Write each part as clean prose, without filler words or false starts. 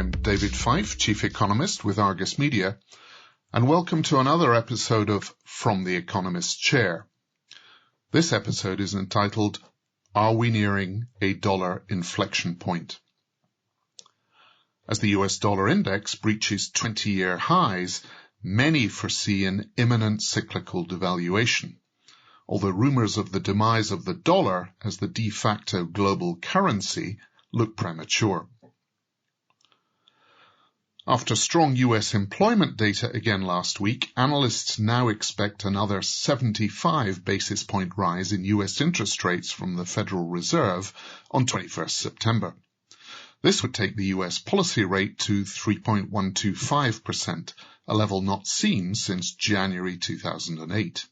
I'm David Fyfe, Chief Economist with Argus Media, and welcome to another episode of From the Economist Chair. This episode is entitled, Are We Nearing a Dollar Inflection Point? As the US dollar index breaches 20-year highs, many foresee an imminent cyclical devaluation, although rumours of the demise of the dollar as the de facto global currency look premature. After strong US employment data again last week, analysts now expect another 75 basis point rise in US interest rates from the Federal Reserve on 21st September. This would take the US policy rate to 3.125%, a level not seen since January 2008.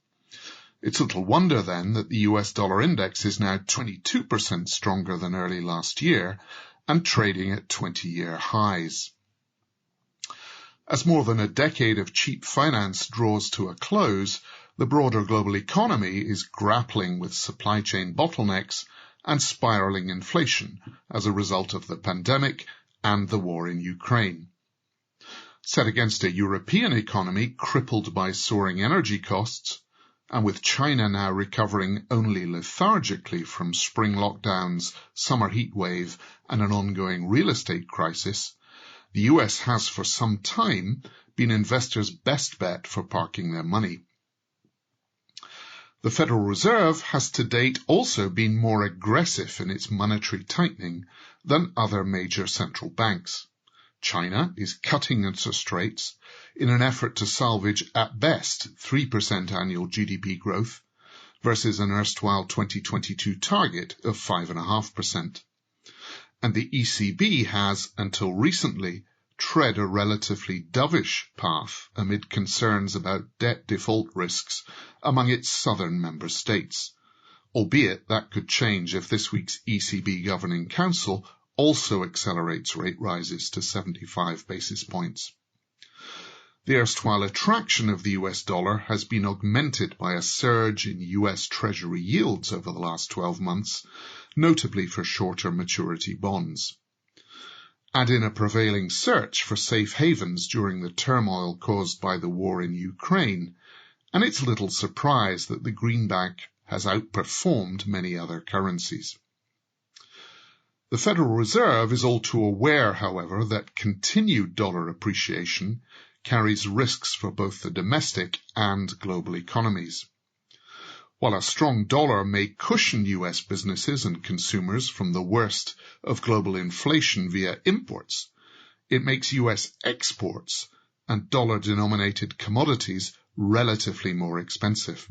It's little wonder then that the US dollar index is now 22% stronger than early last year and trading at 20-year highs. As more than a decade of cheap finance draws to a close, the broader global economy is grappling with supply chain bottlenecks and spiraling inflation as a result of the pandemic and the war in Ukraine. Set against a European economy crippled by soaring energy costs, and with China now recovering only lethargically from spring lockdowns, summer heat wave, and an ongoing real estate crisis, the US has for some time been investors' best bet for parking their money. The Federal Reserve has to date also been more aggressive in its monetary tightening than other major central banks. China is cutting interest rates in an effort to salvage at best 3% annual GDP growth versus an erstwhile 2022 target of 5.5%. And the ECB has, until recently, tread a relatively dovish path amid concerns about debt default risks among its southern member states, albeit that could change if this week's ECB Governing Council also accelerates rate rises to 75 basis points. The erstwhile attraction of the US dollar has been augmented by a surge in US Treasury yields over the last 12 months, notably for shorter maturity bonds. Add in a prevailing search for safe havens during the turmoil caused by the war in Ukraine, and it's little surprise that the greenback has outperformed many other currencies. The Federal Reserve is all too aware, however, that continued dollar appreciation carries risks for both the domestic and global economies. While a strong dollar may cushion US businesses and consumers from the worst of global inflation via imports, it makes US exports and dollar-denominated commodities relatively more expensive.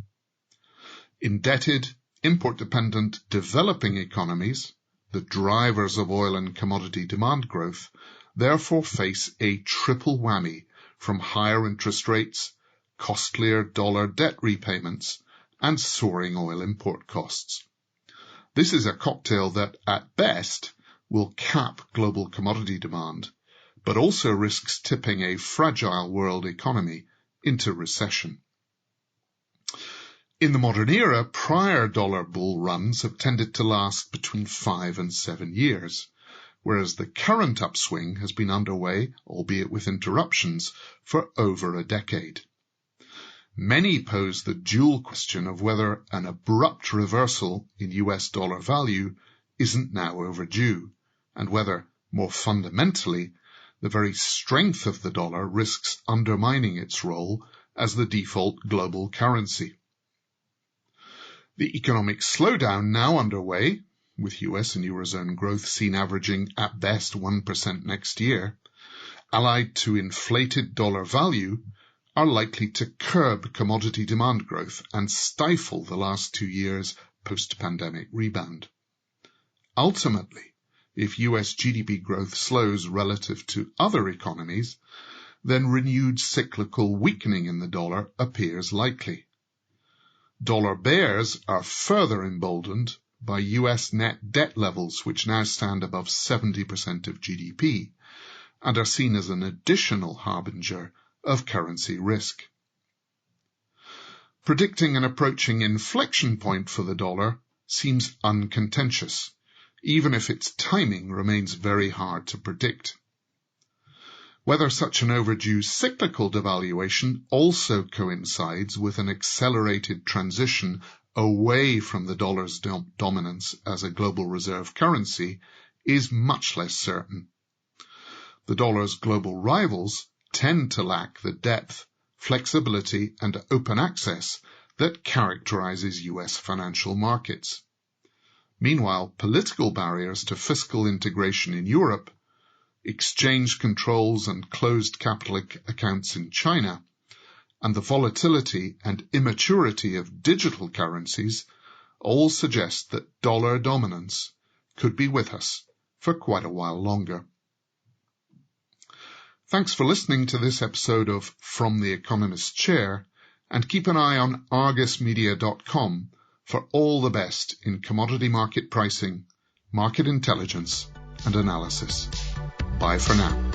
Indebted, import-dependent developing economies, the drivers of oil and commodity demand growth, therefore face a triple whammy from higher interest rates, costlier dollar debt repayments, and soaring oil import costs. This is a cocktail that, at best, will cap global commodity demand, but also risks tipping a fragile world economy into recession. In the modern era, prior dollar bull runs have tended to last between 5 and 7 years, whereas the current upswing has been underway, albeit with interruptions, for over a decade. Many pose the dual question of whether an abrupt reversal in US dollar value isn't now overdue, and whether, more fundamentally, the very strength of the dollar risks undermining its role as the default global currency. The economic slowdown now underway, with US and Eurozone growth seen averaging at best 1% next year, allied to inflated dollar value, are likely to curb commodity demand growth and stifle the last 2 years' post-pandemic rebound. Ultimately, if US GDP growth slows relative to other economies, then renewed cyclical weakening in the dollar appears likely. Dollar bears are further emboldened by US net debt levels, which now stand above 70% of GDP, and are seen as an additional harbinger of currency risk. Predicting an approaching inflection point for the dollar seems uncontentious, even if its timing remains very hard to predict. whether such an overdue cyclical devaluation also coincides with an accelerated transition away from the dollar's dominance as a global reserve currency is much less certain. The dollar's global rivals tend to lack the depth, flexibility, and open access that characterizes US financial markets. Meanwhile, political barriers to fiscal integration in Europe, exchange controls and closed capital accounts in China, and the volatility and immaturity of digital currencies all suggest that dollar dominance could be with us for quite a while longer. Thanks for listening to this episode of From the Economist Chair, and keep an eye on argusmedia.com for all the best in commodity market pricing, market intelligence, and analysis. Bye for now.